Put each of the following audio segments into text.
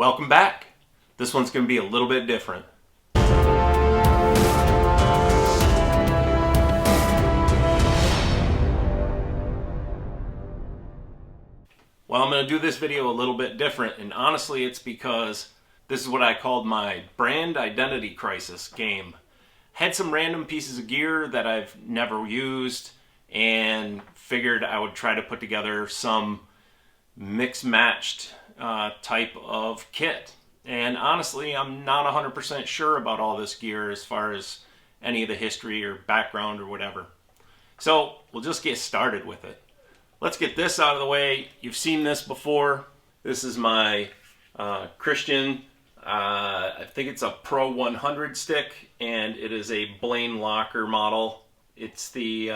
Welcome back. This one's going to be a little bit different. Well, I'm going to do this video a little bit different, and honestly it's because this is what I called my brand identity crisis game. Had some random pieces of gear that I've never used and figured I would try to put together some mix-matched type of kit. And honestly, I'm not 100% sure about all this gear as far as any of the history or background or whatever. So we'll just get started with it. Let's get this out of the way. You've seen this before. This is my Christian, I think it's a Pro 100 stick, and it is a Blaine Locker model. It's the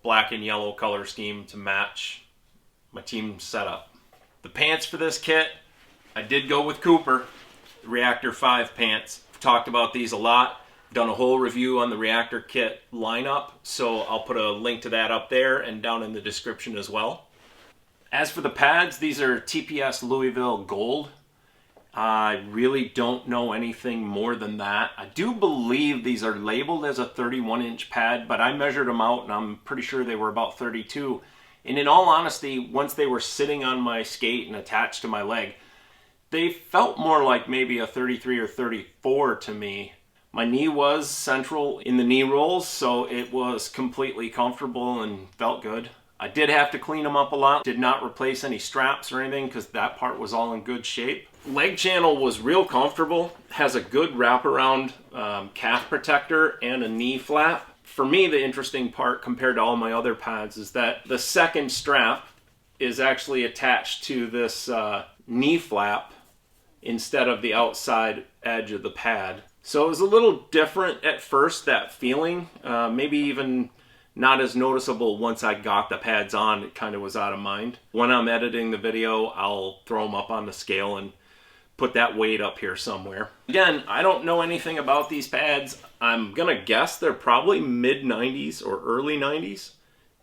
black and yellow color scheme to match my team setup. The pants for this kit, I did go with Cooper, the Reactor 5 pants. I've talked about these a lot. Done a whole review on the Reactor kit lineup, so I'll put a link to that up there and down in the description as well. As for the pads, these are TPS Louisville Gold. I really don't know anything more than that. I do believe these are labeled as a 31-inch pad, but I measured them out and I'm pretty sure they were about 32. And in all honesty, once they were sitting on my skate and attached to my leg, they felt more like maybe a 33 or 34 to me. My knee was central in the knee rolls, so it was completely comfortable and felt good. I did have to clean them up a lot. Did not replace any straps or anything because that part was all in good shape. Leg channel was real comfortable. Has a good wraparound calf protector and a knee flap. For me, the interesting part compared to all my other pads is that the second strap is actually attached to this knee flap instead of the outside edge of the pad. So it was a little different at first, that feeling. Maybe even not as noticeable once I got the pads on. It kind of was out of mind. When I'm editing the video, I'll throw them up on the scale and put that weight up here somewhere. Again, I don't know anything about these pads. I'm gonna guess they're probably mid-90s or early 90s.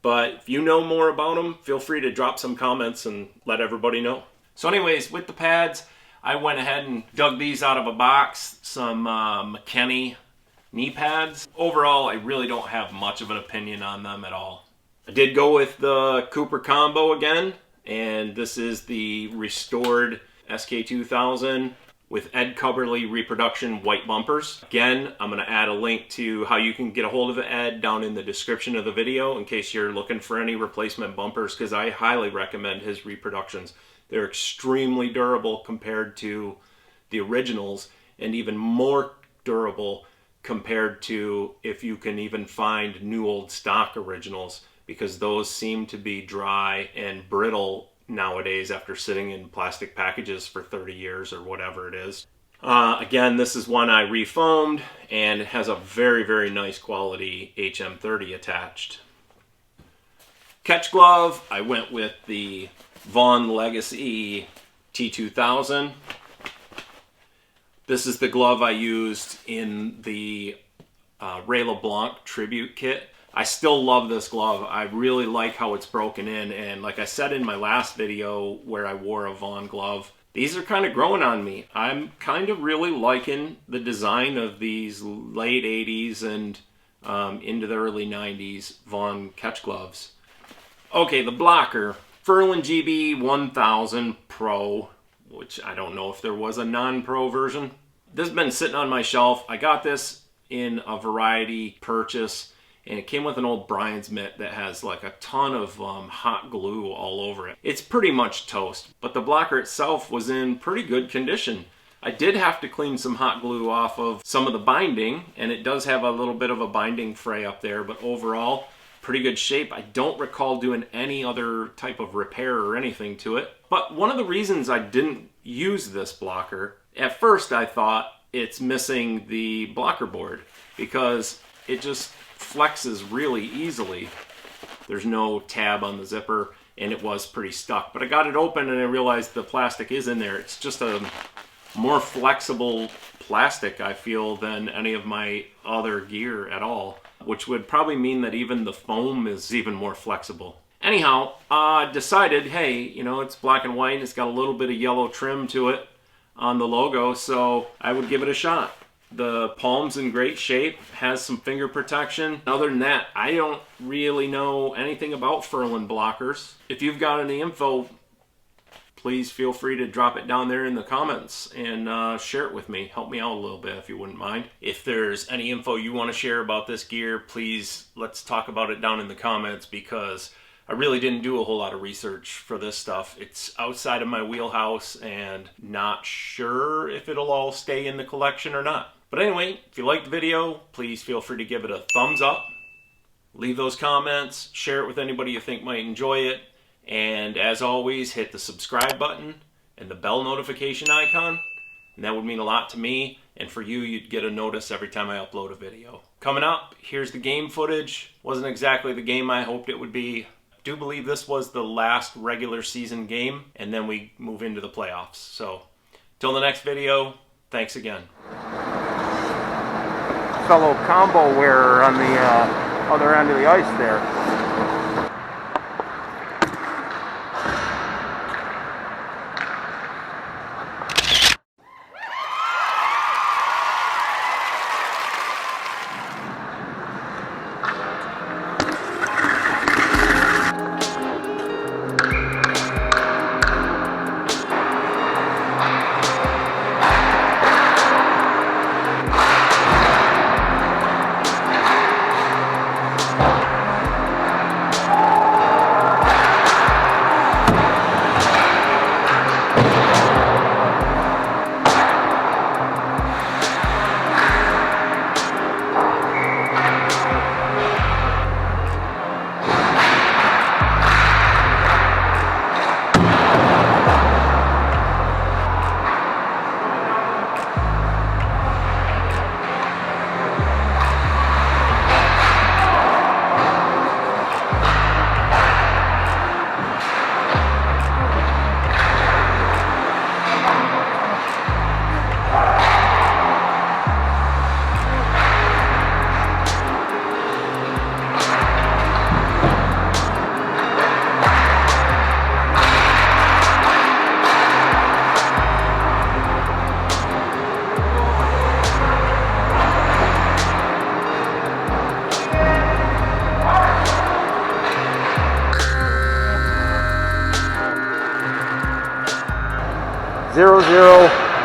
But if you know more about them, feel free to drop some comments and let everybody know. So anyways, with the pads, I went ahead and dug these out of a box, some McKinney knee pads. Overall, I really don't have much of an opinion on them at all. I did go with the Cooper combo again, and this is the restored SK2000 with Ed Cubberley reproduction white bumpers. Again, I'm going to add a link to how you can get a hold of Ed down in the description of the video in case you're looking for any replacement bumpers, because I highly recommend his reproductions. They're extremely durable compared to the originals, and even more durable compared to if you can even find new old stock originals, because those seem to be dry and brittle nowadays after sitting in plastic packages for 30 years or whatever it is. Again, this is one I refoamed, and it has a very, very nice quality HM30 attached. Catch glove, I went with the Vaughn Legacy T2000. This is the glove I used in the Ray LeBlanc tribute kit. I still love this glove. I really like how it's broken in, and like I said in my last video where I wore a Vaughn glove, these are kind of growing on me. I'm kind of really liking the design of these late 80s and into the early 90s Vaughn catch gloves. Okay, the blocker. Ferland GB 1000 Pro, which I don't know if there was a non-pro version. This has been sitting on my shelf. I got this in a variety purchase, and it came with an old Brian's mitt that has like a ton of hot glue all over it. It's pretty much toast, but the blocker itself was in pretty good condition. I did have to clean some hot glue off of some of the binding, and it does have a little bit of a binding fray up there, but overall, pretty good shape. I don't recall doing any other type of repair or anything to it. But one of the reasons I didn't use this blocker, at first I thought it's missing the blocker board because it just flexes really easily. There's no tab on the zipper, and it was pretty stuck. But I got it open and I realized the plastic is in there. It's just a more flexible plastic, I feel, than any of my other gear at all, which would probably mean that even the foam is even more flexible. Anyhow, I decided, hey, you know, it's black and white, it's got a little bit of yellow trim to it. on the logo, so I would give it a shot. The palm's in great shape, has some finger protection. Other than that, I don't really know anything about Ferland blockers. If you've got any info, please feel free to drop it down there in the comments and share it with me. Help me out a little bit if you wouldn't mind. If there's any info you want to share about this gear, please let's talk about it down in the comments, because I really didn't do a whole lot of research for this stuff. It's outside of my wheelhouse and not sure if it'll all stay in the collection or not. But anyway, if you liked the video, please feel free to give it a thumbs up. Leave those comments, share it with anybody you think might enjoy it. And as always, hit the subscribe button and the bell notification icon. And that would mean a lot to me. And for you, you'd get a notice every time I upload a video. Coming up, here's the game footage. Wasn't exactly the game I hoped it would be. I do believe this was the last regular season game, and then we move into the playoffs. So, till the next video, thanks again. Fellow combo wearer on the other end of the ice there.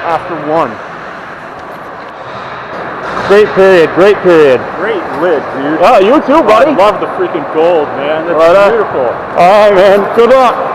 After 1. Great period, great period. Great lid, dude. Oh, you too, buddy. I love the freaking gold, man. That's beautiful. All right, man. Good luck.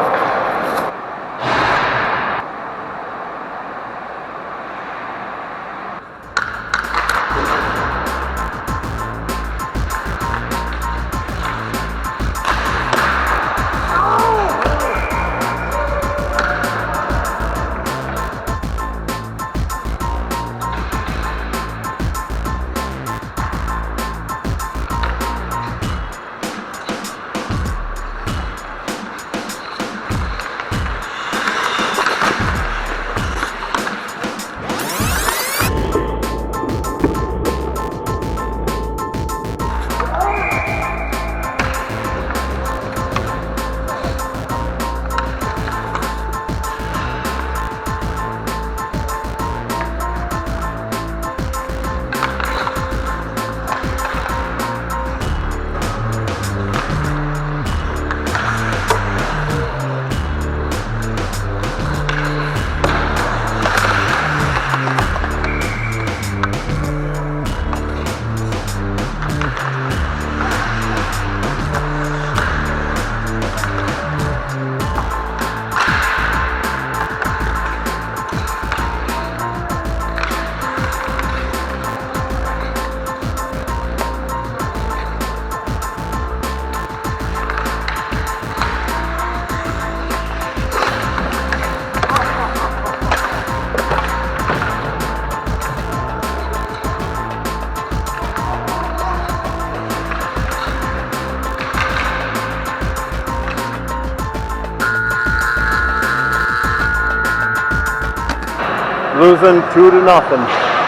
Losing 2-0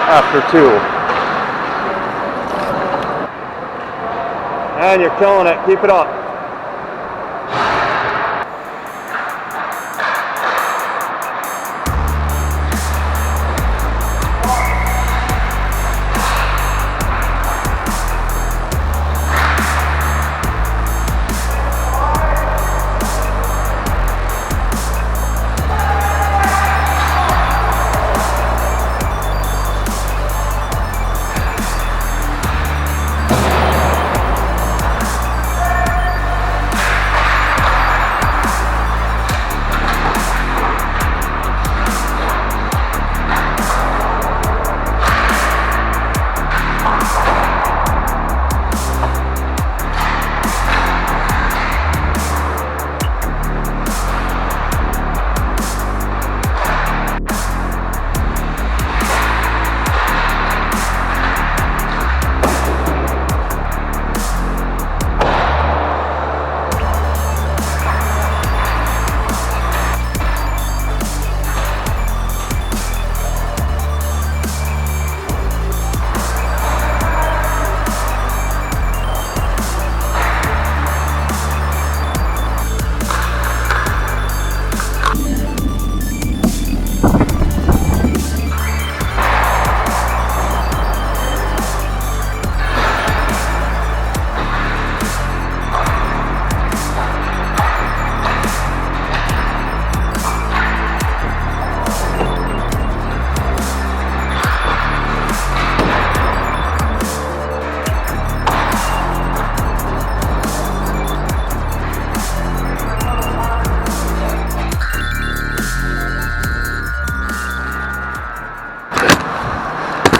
after 2. And you're killing it. Keep it up.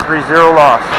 3-0 loss.